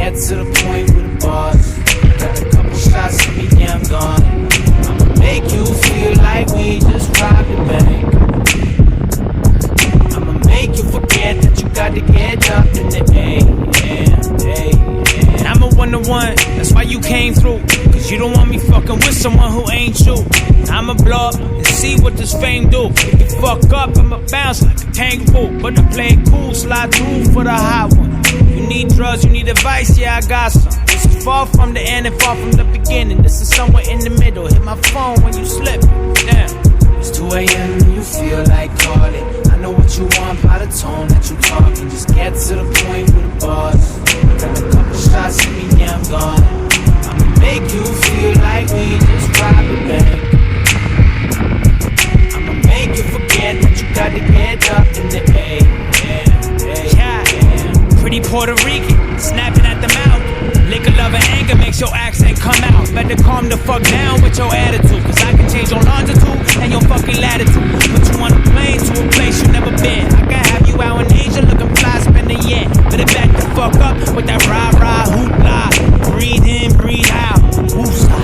get to the point with the bars. Got a couple shots in me, yeah, I'm gone. I'ma make you feel like we just robbed the bank. I'ma make you forget that you got to get up in the AM. And I'm a one-to-one, that's why you came through. Cause you don't want me fucking with someone who ain't you. I'ma blow up and see what this fame do. If you fuck up, I'ma bounce like a kangaroo. But I play it cool, slide through for the hot one. You need drugs, you need advice, yeah, I got some. This is far from the end and far from the beginning. This is somewhere in the middle. Hit my phone when you slip. Damn. It's 2 a.m. and you feel like calling. I know what you want by the tone that you talking. Just get to the point with the bars. Got a couple shots in me, yeah, I'm gone. I'ma make you feel like we just robbed the bank. I'ma make you forget that you got to get up in the AM. Pretty Puerto Rican, snapping at the mouth. Liquor, love, and anger makes your accent come out. Better calm the fuck down with your attitude. Cause I can change your longitude and your fucking latitude. Put you on a plane to a place you never been. I can have you out in Asia looking fly, spending yen. Better back the fuck up with that rah-rah hoopla. Breathe in, breathe out. Woosah.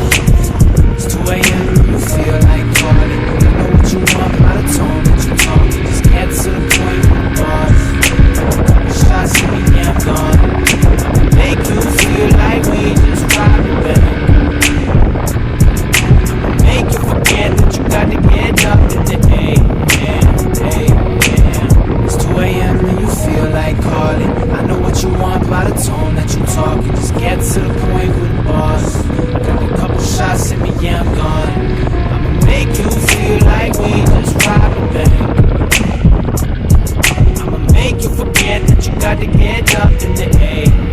It's 2 a.m. you feel like calling. I know what you want by the tone that you talking. Just get to the point with the bars. Shots in me, yeah, I'm gone. I'ma make you feel like we just robbed the bank. I'ma make you forget that you got to get up in the AM. It's 2 a.m. and you feel like calling. I know what you want by the tone that you talking. Just get to the point with the bars. Got a couple shots in me, yeah, I'm gone. I'ma make you feel like we just robbed the bank. Make you forget that you got to get up in the AM.